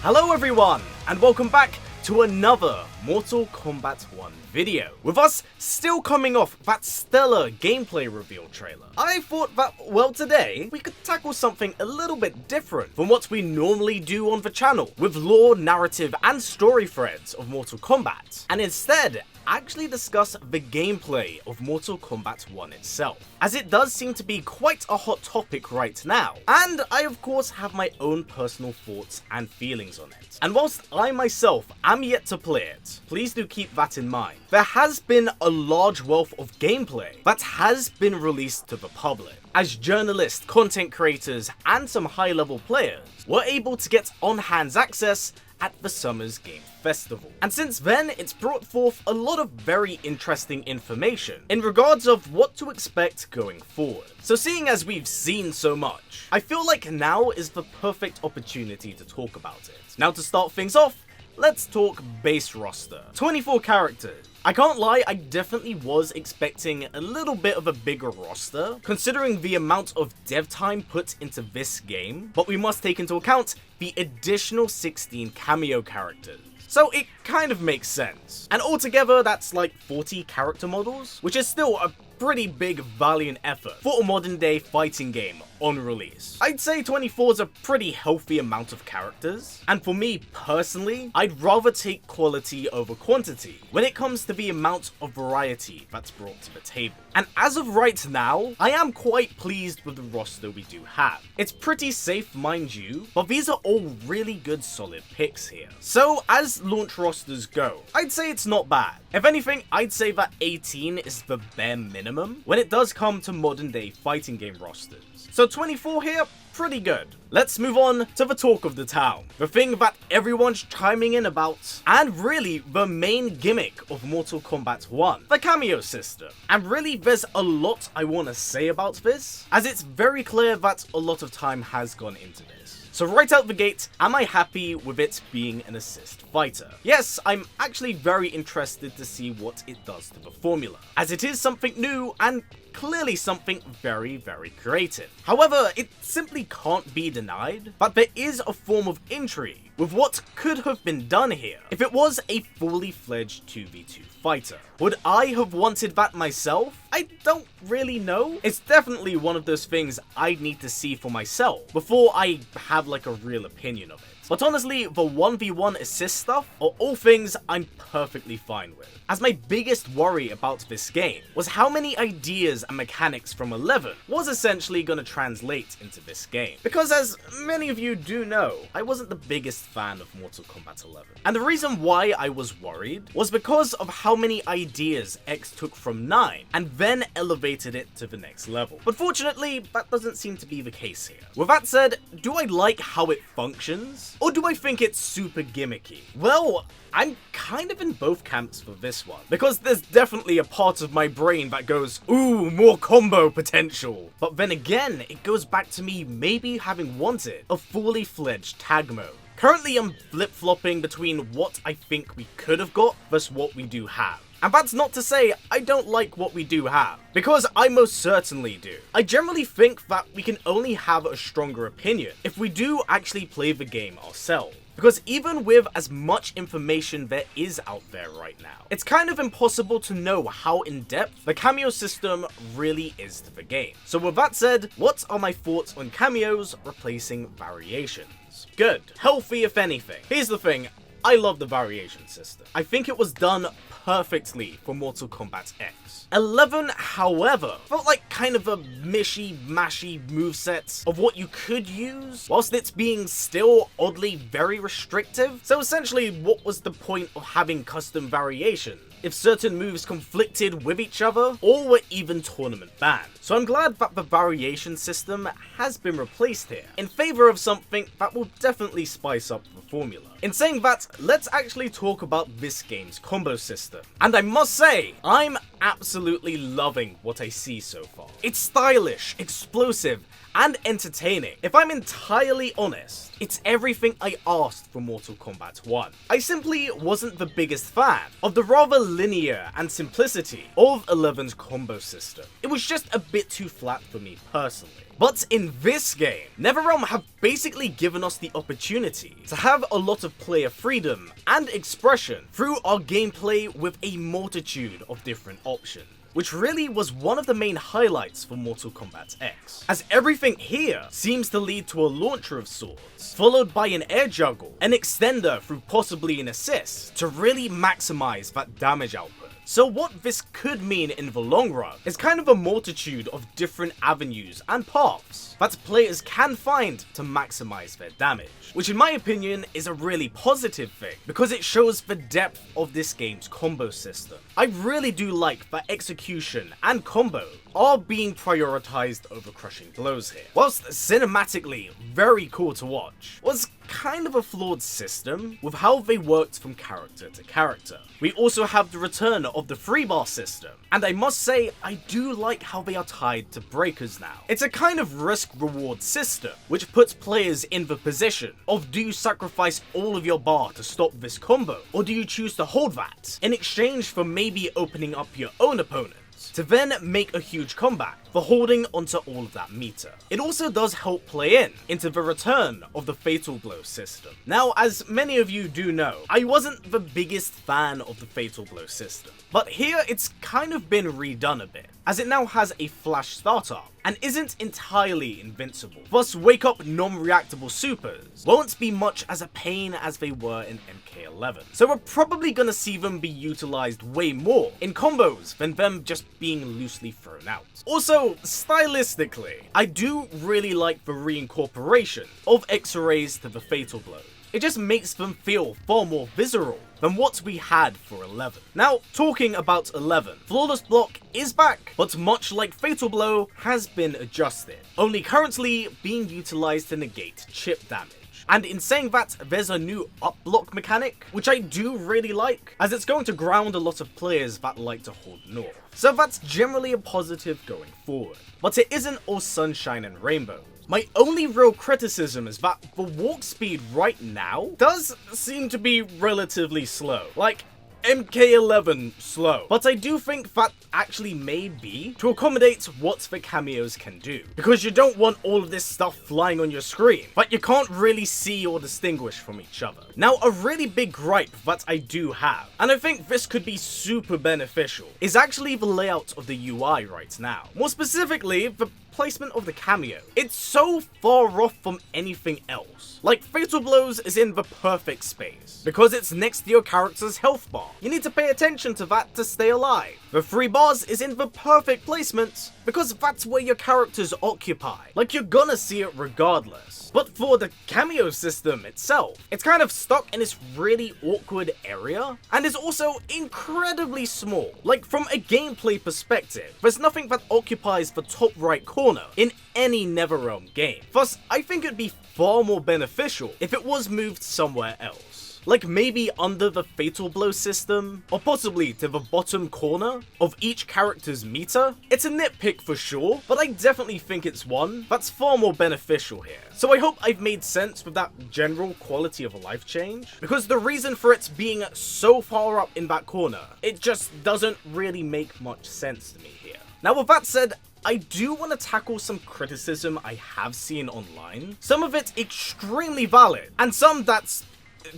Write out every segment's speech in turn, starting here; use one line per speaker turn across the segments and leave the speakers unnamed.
Hello everyone, and welcome back to another Mortal Kombat 1 video. With us still coming off that stellar gameplay reveal trailer, I thought that, well, today we could tackle something a little bit different from what we normally do on the channel with lore, narrative and story threads of Mortal Kombat, and instead actually discuss the gameplay of Mortal Kombat 1 itself, as it does seem to be quite a hot topic right now, and I of course have my own personal thoughts and feelings on it. And whilst I myself am yet to play it, please do keep that in mind. There has been a large wealth of gameplay that has been released to the public, as journalists, content creators and some high-level players were able to get on-hands access at the Summer's Game Festival. And since then, it's brought forth a lot of very interesting information in regards of what to expect going forward. So seeing as we've seen so much, I feel like now is the perfect opportunity to talk about it. Now to start things off, let's talk base roster. 24 characters. I can't lie, I definitely was expecting a little bit of a bigger roster, considering the amount of dev time put into this game, but we must take into account the additional 16 cameo characters. So it kind of makes sense. And altogether, that's like 40 character models, which is still a pretty big valiant effort for a modern day fighting game on release. I'd say 24 is a pretty healthy amount of characters, and for me personally, I'd rather take quality over quantity when it comes to the amount of variety that's brought to the table. And as of right now, I am quite pleased with the roster we do have. It's pretty safe, mind you, but these are all really good solid picks here. So as launch rosters go, I'd say it's not bad. If anything, I'd say that 18 is the bare minimum when it does come to modern day fighting game rosters. So 24 here, pretty good. Let's move on to the talk of the town, the thing that everyone's chiming in about, and really the main gimmick of Mortal Kombat 1, the Kameo system. And really there's a lot I want to say about this, as it's very clear that a lot of time has gone into this. So right out the gate, am I happy with it being an assist fighter? Yes, I'm actually very interested to see what it does to the formula, as it is something new and clearly something very, very creative. However, it simply can't be denied that there is a form of intrigue with what could have been done here if it was a fully fledged 2v2 fighter. Would I have wanted that myself? I don't really know. It's definitely one of those things I'd need to see for myself before I have like a real opinion of it. But honestly, the 1v1 assist stuff are all things I'm perfectly fine with, as my biggest worry about this game was how many ideas and mechanics from 11 was essentially going to translate into this game. Because as many of you do know, I wasn't the biggest fan of Mortal Kombat 11. And the reason why I was worried was because of how many ideas X took from 9 and then elevated it to the next level. But fortunately, that doesn't seem to be the case here. With that said, do I like how it functions? Or do I think it's super gimmicky? Well, I'm kind of in both camps for this one, because there's definitely a part of my brain that goes, ooh, more combo potential. But then again, it goes back to me maybe having wanted a fully fledged tag mode. Currently, I'm flip-flopping between what I think we could have got versus what we do have. And that's not to say I don't like what we do have, because I most certainly do. I generally think that we can only have a stronger opinion if we do actually play the game ourselves. Because even with as much information there is out there right now, it's kind of impossible to know how in-depth the cameo system really is to the game. So with that said, what are my thoughts on cameos replacing variations? Good. Healthy if anything. Here's the thing, I love the variation system. I think it was done perfectly for Mortal Kombat X. 11, however, felt like kind of a mishy-mashy moveset of what you could use, whilst it's being still oddly very restrictive. So essentially, what was the point of having custom variations if certain moves conflicted with each other or were even tournament banned? So I'm glad that the variation system has been replaced here in favor of something that will definitely spice up the formula. In saying that, let's actually talk about this game's combo system. And I must say, I'm absolutely loving what I see so far. It's stylish, explosive, and entertaining. If I'm entirely honest, it's everything I asked for Mortal Kombat 1. I simply wasn't the biggest fan of the rather linear and simplicity of 11's combo system. It was just a bit too flat for me personally. But in this game, NetherRealm have basically given us the opportunity to have a lot of player freedom and expression through our gameplay with a multitude of different options, which really was one of the main highlights for Mortal Kombat X, as everything here seems to lead to a launcher of sorts, followed by an air juggle, an extender through possibly an assist, to really maximize that damage output. So what this could mean in the long run is kind of a multitude of different avenues and paths that players can find to maximize their damage, which in my opinion is a really positive thing because it shows the depth of this game's combo system. I really do like that execution and combo are being prioritized over crushing blows here. Whilst cinematically very cool to watch, was kind of a flawed system with how they worked from character to character. We also have the return of the free bar system, and I must say I do like how they are tied to breakers now. It's a kind of risk-reward system, which puts players in the position of, do you sacrifice all of your bar to stop this combo, or do you choose to hold that in exchange for maybe opening up your own opponent to then make a huge comeback for holding onto all of that meter. It also does help play into the return of the Fatal Blow system. Now, as many of you do know, I wasn't the biggest fan of the Fatal Blow system, but here it's kind of been redone a bit, as it now has a flash startup and isn't entirely invincible. Thus, wake up non-reactable supers won't be much as a pain as they were in MK11. So we're probably gonna see them be utilized way more in combos than them just being loosely thrown out. Also, stylistically, I do really like the reincorporation of X-rays to the Fatal Blow. It just makes them feel far more visceral than what we had for 11. Now, talking about 11, Flawless Block is back, but much like Fatal Blow, has been adjusted, only currently being utilized to negate chip damage. And in saying that, there's a new up block mechanic, which I do really like, as it's going to ground a lot of players that like to hold north. So that's generally a positive going forward. But it isn't all sunshine and rainbows. My only real criticism is that the walk speed right now does seem to be relatively slow. Like, MK11 slow. But I do think that actually may be to accommodate what the cameos can do, because you don't want all of this stuff flying on your screen but you can't really see or distinguish from each other. Now, a really big gripe that I do have, and I think this could be super beneficial, is actually the layout of the UI right now. More specifically, the placement of the cameo. It's so far off from anything else. Like, Fatal Blows is in the perfect space, because it's next to your character's health bar. You need to pay attention to that to stay alive. The free bars is in the perfect placement, because that's where your characters occupy. Like, you're gonna see it regardless. But for the cameo system itself, it's kind of stuck in this really awkward area, and is also incredibly small. Like, from a gameplay perspective, there's nothing that occupies the top right corner in any NetherRealm game. Thus, I think it'd be far more beneficial if it was moved somewhere else. Like maybe under the Fatal Blow system, or possibly to the bottom corner of each character's meter. It's a nitpick for sure, but I definitely think it's one that's far more beneficial here. So I hope I've made sense with that general quality of life change, because the reason for it being so far up in that corner, it just doesn't really make much sense to me here. Now, with that said, I do want to tackle some criticism I have seen online. Some of it extremely valid, and some that's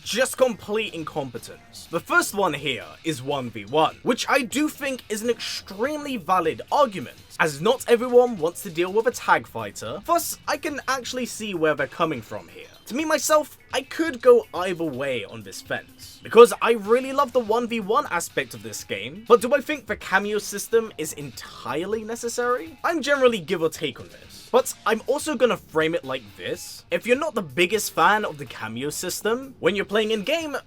just complete incompetence. The first one here is 1v1, which I do think is an extremely valid argument, as not everyone wants to deal with a tag fighter, thus I can actually see where they're coming from here. To me myself, I could go either way on this fence, because I really love the 1v1 aspect of this game, but do I think the cameo system is entirely necessary? I'm generally give or take on this. But I'm also gonna frame it like this: if you're not the biggest fan of the cameo system, when you're playing in-game,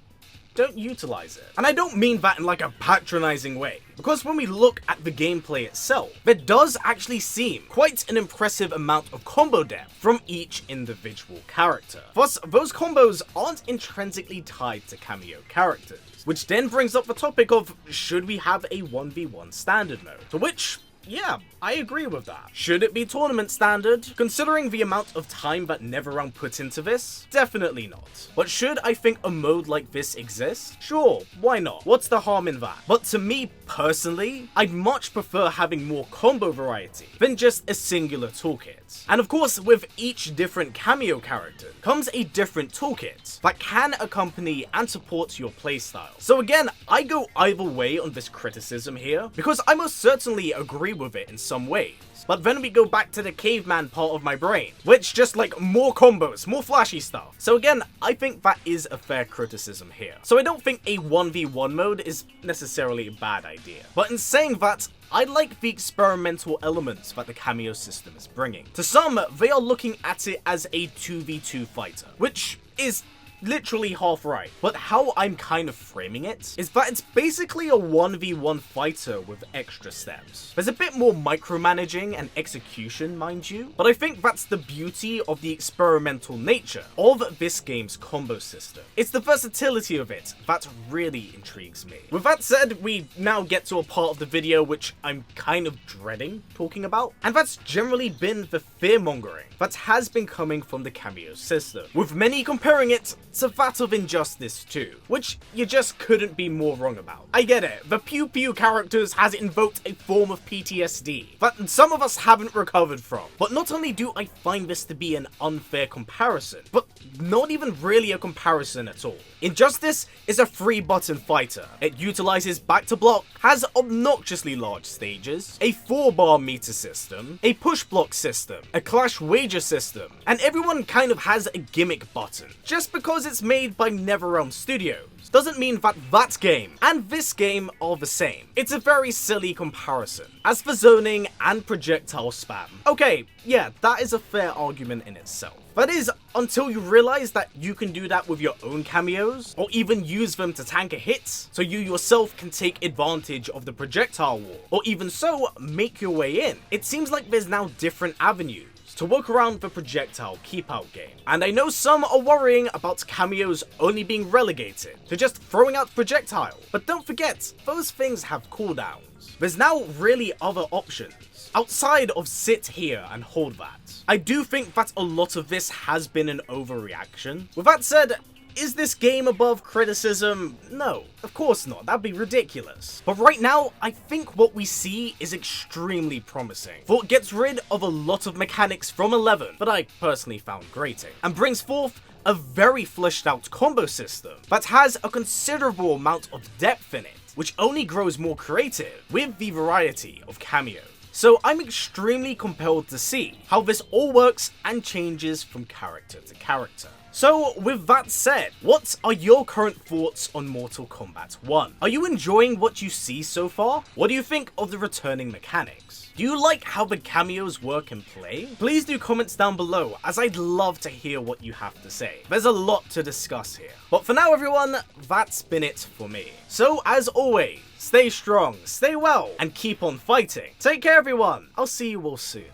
don't utilize it. And I don't mean that in like a patronizing way, because when we look at the gameplay itself, there does actually seem quite an impressive amount of combo depth from each individual character. Plus, those combos aren't intrinsically tied to cameo characters, which then brings up the topic of, should we have a 1v1 standard mode? To which yeah, I agree with that. Should it be tournament standard? Considering the amount of time that NetherRealm put into this, definitely not. But should I think a mode like this exist? Sure, why not? What's the harm in that? But to me personally, I'd much prefer having more combo variety than just a singular toolkit. And of course, with each different Kameo character comes a different toolkit that can accompany and support your playstyle. So again, I go either way on this criticism here, because I most certainly agree with it in some ways. But then we go back to the caveman part of my brain, which just like more combos, more flashy stuff. So again, I think that is a fair criticism here. So I don't think a 1v1 mode is necessarily a bad idea. But in saying that, I like the experimental elements that the Kameo system is bringing. To some, they are looking at it as a 2v2 fighter, which is literally half right, but how I'm kind of framing it is that it's basically a 1v1 fighter with extra steps. There's a bit more micromanaging and execution, mind you, but I think that's the beauty of the experimental nature of this game's combo system. It's the versatility of it that really intrigues me. With that said, we now get to a part of the video which I'm kind of dreading talking about, and that's generally been the fear-mongering that has been coming from the Kameo system, with many comparing it to that of Injustice 2, which you just couldn't be more wrong about. I get it, the Pew Pew characters has invoked a form of PTSD that some of us haven't recovered from, but not only do I find this to be an unfair comparison, but not even really a comparison at all. Injustice is a 3-button fighter. It utilizes back to block, has obnoxiously large stages, a 4-bar meter system, a push block system, a clash wager system, and everyone kind of has a gimmick button. Just because it's made by NetherRealm Studios doesn't mean that that game and this game are the same. It's a very silly comparison. As for zoning and projectile spam, okay, yeah, that is a fair argument in itself. That is, until you realize that you can do that with your own Kameos, or even use them to tank a hit, so you yourself can take advantage of the projectile wall, or even so, make your way in. It seems like there's now different avenues to work around the projectile keep-out game. And I know some are worrying about Kameos only being relegated to just throwing out projectile, but don't forget, those things have cooldowns. There's now really other options outside of sit here and hold that. I do think that a lot of this has been an overreaction. With that said, is this game above criticism? No, of course not, that'd be ridiculous. But right now, I think what we see is extremely promising. For it gets rid of a lot of mechanics from 11 that I personally found grating, and brings forth a very fleshed out combo system that has a considerable amount of depth in it, which only grows more creative with the variety of Kameos. So I'm extremely compelled to see how this all works and changes from character to character. So with that said, what are your current thoughts on Mortal Kombat 1? Are you enjoying what you see so far? What do you think of the returning mechanics? Do you like how the Kameos work and play? Please do comments down below, as I'd love to hear what you have to say. There's a lot to discuss here. But for now everyone, that's been it for me. So as always, stay strong, stay well, and keep on fighting. Take care everyone, I'll see you all soon.